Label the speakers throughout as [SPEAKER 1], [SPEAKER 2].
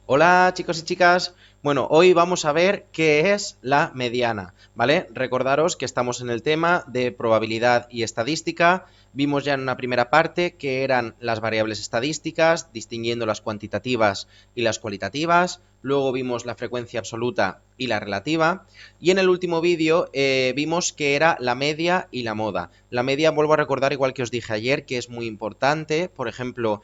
[SPEAKER 1] Hola chicos y chicas, bueno, hoy vamos a ver qué es la mediana, ¿vale? Recordaros que estamos en el tema de probabilidad y estadística. Vimos ya en una primera parte que eran las variables estadísticas, distinguiendo las cuantitativas y las cualitativas. Luego vimos la frecuencia absoluta y la relativa. Y en el último vídeo vimos que era la media y la moda. La media, vuelvo a recordar, igual que os dije ayer, que es muy importante. Por ejemplo,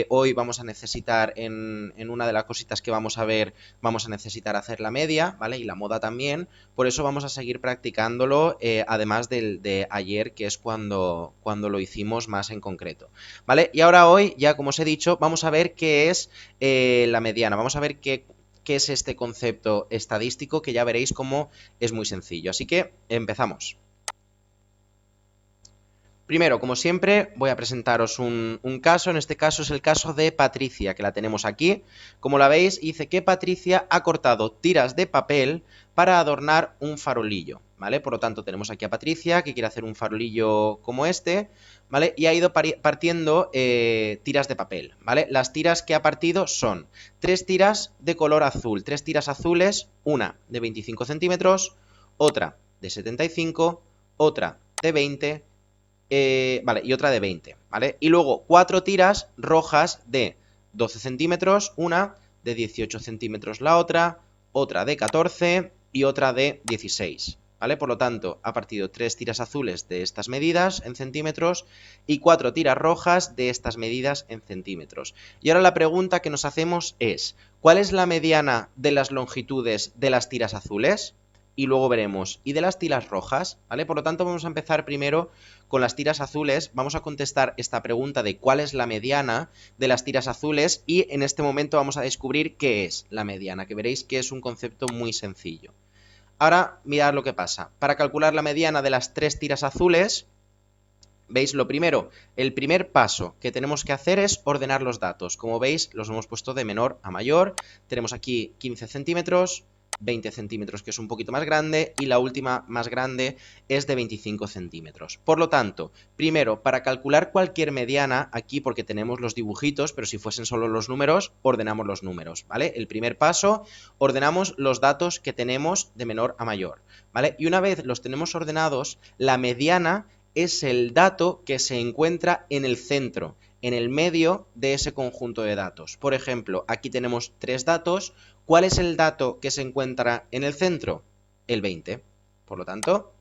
[SPEAKER 1] hoy vamos a necesitar, en una de las cositas que vamos a ver, vamos a necesitar hacer la media, ¿vale? Y la moda también. Por eso vamos a seguir practicándolo, además de ayer, que es cuando lo hicimos más en concreto, ¿vale? Y ahora hoy, ya como os he dicho, vamos a ver qué es la mediana. Vamos a ver qué es este concepto estadístico, que ya veréis cómo es muy sencillo. Así que empezamos. Primero, como siempre, voy a presentaros un caso. En este caso es el caso de Patricia, que la tenemos aquí. Como la veis, dice que Patricia ha cortado tiras de papel para adornar un farolillo, ¿vale? Por lo tanto, tenemos aquí a Patricia, que quiere hacer un farolillo como este, ¿vale? Y ha ido partiendo tiras de papel, ¿vale? Las tiras que ha partido son 3 tiras de color azul, 3 tiras azules, una de 25 centímetros, otra de 75, otra de 20, vale, y otra de 20, ¿vale? Y luego 4 tiras rojas de 12 centímetros, una de 18 centímetros la otra de 14 y otra de 16, ¿vale? Por lo tanto, ha partido 3 tiras azules de estas medidas en centímetros y 4 tiras rojas de estas medidas en centímetros. Y ahora la pregunta que nos hacemos es, ¿cuál es la mediana de las longitudes de las tiras azules? Y luego veremos, ¿y de las tiras rojas? ¿Vale? Por lo tanto, vamos a empezar primero con las tiras azules. Vamos a contestar esta pregunta de cuál es la mediana de las tiras azules y en este momento vamos a descubrir qué es la mediana, que veréis que es un concepto muy sencillo. Ahora, mirad lo que pasa. Para calcular la mediana de las 3 tiras azules, veis lo primero, el primer paso que tenemos que hacer es ordenar los datos. Como veis, los hemos puesto de menor a mayor. Tenemos aquí 15 centímetros, 20 centímetros, que es un poquito más grande, y la última más grande es de 25 centímetros. Por lo tanto, primero, para calcular cualquier mediana, aquí porque tenemos los dibujitos, pero si fuesen solo los números, ordenamos los números, ¿vale? El primer paso, ordenamos los datos que tenemos de menor a mayor, ¿vale? Y una vez los tenemos ordenados, la mediana es el dato que se encuentra en el centro, en el medio de ese conjunto de datos. Por ejemplo, aquí tenemos 3 datos. ¿Cuál es el dato que se encuentra en el centro? El 20. Por lo tanto,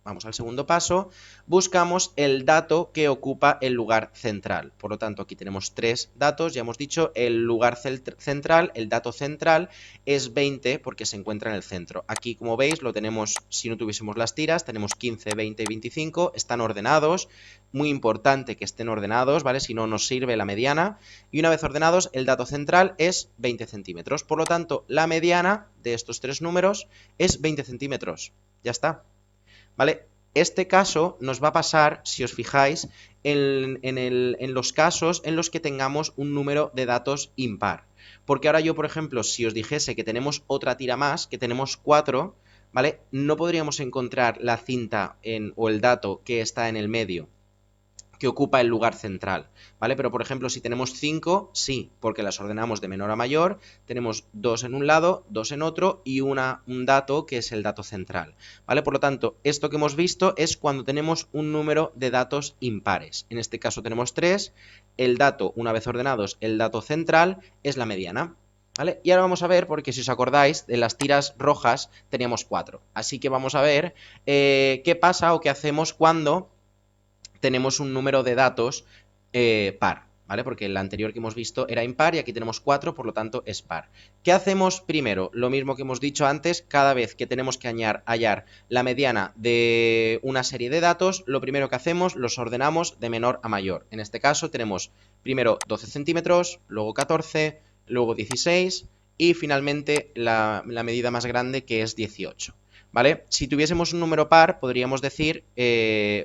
[SPEAKER 1] vamos al segundo paso, buscamos el dato que ocupa el lugar central. Por lo tanto, aquí tenemos 3 datos, ya hemos dicho, el lugar central, el dato central es 20 porque se encuentra en el centro. Aquí, como veis, lo tenemos, si no tuviésemos las tiras, tenemos 15, 20 y 25, están ordenados, muy importante que estén ordenados, ¿vale? Si no, nos sirve la mediana. Y una vez ordenados, el dato central es 20 centímetros. Por lo tanto, la mediana de estos 3 números es 20 centímetros. Ya está. ¿Vale? Este caso nos va a pasar, si os fijáis, en los casos en los que tengamos un número de datos impar. Porque ahora yo, por ejemplo, si os dijese que tenemos otra tira más, que tenemos 4, ¿vale? No podríamos encontrar la cinta o el dato que está en el medio, que ocupa el lugar central, ¿vale? Pero, por ejemplo, si tenemos 5, sí, porque las ordenamos de menor a mayor, tenemos 2 en un lado, 2 en otro y un dato que es el dato central, ¿vale? Por lo tanto, esto que hemos visto es cuando tenemos un número de datos impares. En este caso tenemos 3, el dato, una vez ordenados, el dato central es la mediana, ¿vale? Y ahora vamos a ver, porque si os acordáis, de las tiras rojas teníamos 4. Así que vamos a ver qué pasa o qué hacemos cuando tenemos un número de datos par, ¿vale? Porque el anterior que hemos visto era impar y aquí tenemos 4, por lo tanto es par. ¿Qué hacemos primero? Lo mismo que hemos dicho antes, cada vez que tenemos que hallar la mediana de una serie de datos, lo primero que hacemos, los ordenamos de menor a mayor. En este caso tenemos primero 12 centímetros, luego 14, luego 16 y finalmente la medida más grande, que es 18. ¿Vale? Si tuviésemos un número par, podríamos decir,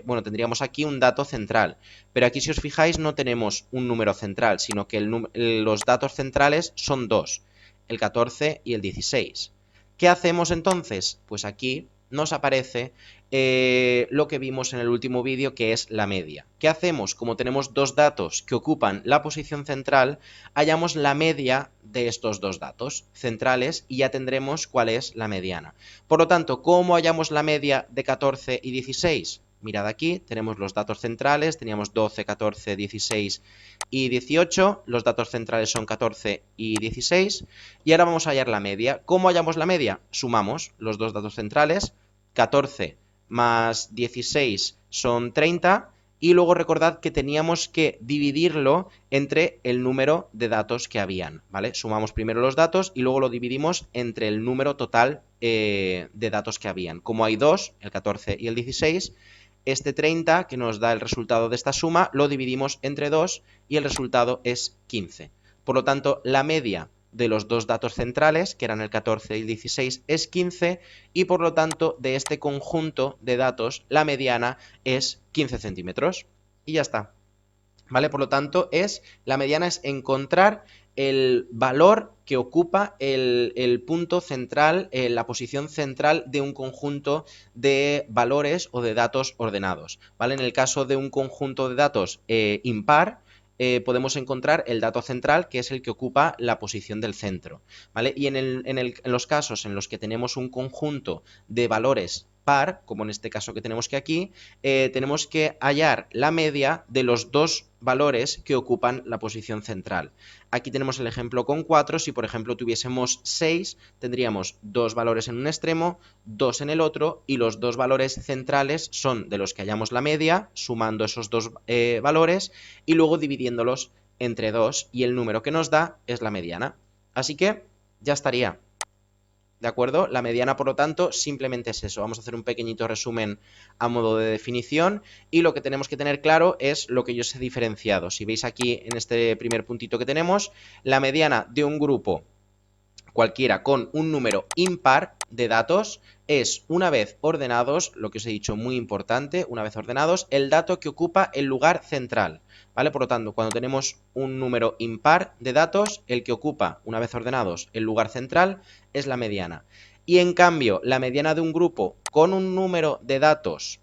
[SPEAKER 1] bueno, tendríamos aquí un dato central, pero aquí si os fijáis no tenemos un número central, sino que los datos centrales son dos, el 14 y el 16. ¿Qué hacemos entonces? Pues aquí nos aparece lo que vimos en el último vídeo, que es la media. ¿Qué hacemos? Como tenemos dos datos que ocupan la posición central, hallamos la media de estos dos datos centrales y ya tendremos cuál es la mediana. Por lo tanto, ¿cómo hallamos la media de 14 y 16? Mirad aquí, tenemos los datos centrales, teníamos 12, 14, 16 y 18, los datos centrales son 14 y 16, y ahora vamos a hallar la media. ¿Cómo hallamos la media? Sumamos los dos datos centrales, 14 más 16 son 30, y luego recordad que teníamos que dividirlo entre el número de datos que habían, ¿vale? Sumamos primero los datos y luego lo dividimos entre el número total de datos que habían. Como hay dos, el 14 y el 16, este 30, que nos da el resultado de esta suma, lo dividimos entre 2 y el resultado es 15. Por lo tanto, la media de los dos datos centrales, que eran el 14 y el 16, es 15, y por lo tanto, de este conjunto de datos, la mediana es 15 centímetros. Y ya está. ¿Vale? Por lo tanto, la mediana es encontrar el valor que ocupa el punto central, la posición central de un conjunto de valores o de datos ordenados, ¿vale? En el caso de un conjunto de datos impar, podemos encontrar el dato central, que es el que ocupa la posición del centro, ¿vale? Y en los casos en los que tenemos un conjunto de valores par, como en este caso que tenemos que aquí, tenemos que hallar la media de los dos valores que ocupan la posición central. Aquí tenemos el ejemplo con 4, si por ejemplo tuviésemos 6, tendríamos dos valores en un extremo, dos en el otro, y los dos valores centrales son de los que hallamos la media, sumando esos dos valores y luego dividiéndolos entre 2, y el número que nos da es la mediana. Así que ya estaría. ¿De acuerdo? La mediana, por lo tanto, simplemente es eso. Vamos a hacer un pequeñito resumen a modo de definición, y lo que tenemos que tener claro es lo que yo os he diferenciado. Si veis aquí en este primer puntito que tenemos, la mediana de un grupo cualquiera con un número impar de datos es, una vez ordenados, lo que os he dicho muy importante, una vez ordenados, el dato que ocupa el lugar central, ¿vale? Por lo tanto, cuando tenemos un número impar de datos, el que ocupa, una vez ordenados, el lugar central es la mediana. Y en cambio, la mediana de un grupo con un número de datos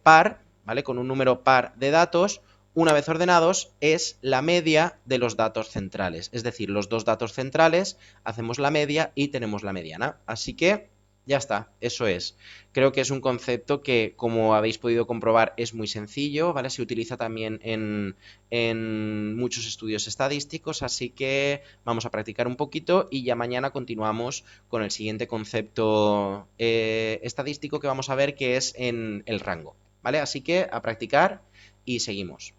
[SPEAKER 1] par, ¿vale? Con un número par de datos, una vez ordenados, es la media de los datos centrales. Es decir, los dos datos centrales, hacemos la media y tenemos la mediana. Así que ya está, eso es. Creo que es un concepto que, como habéis podido comprobar, es muy sencillo, ¿vale? Se utiliza también en muchos estudios estadísticos, así que vamos a practicar un poquito y ya mañana continuamos con el siguiente concepto estadístico que vamos a ver, que es en el rango, ¿vale? Así que a practicar y seguimos.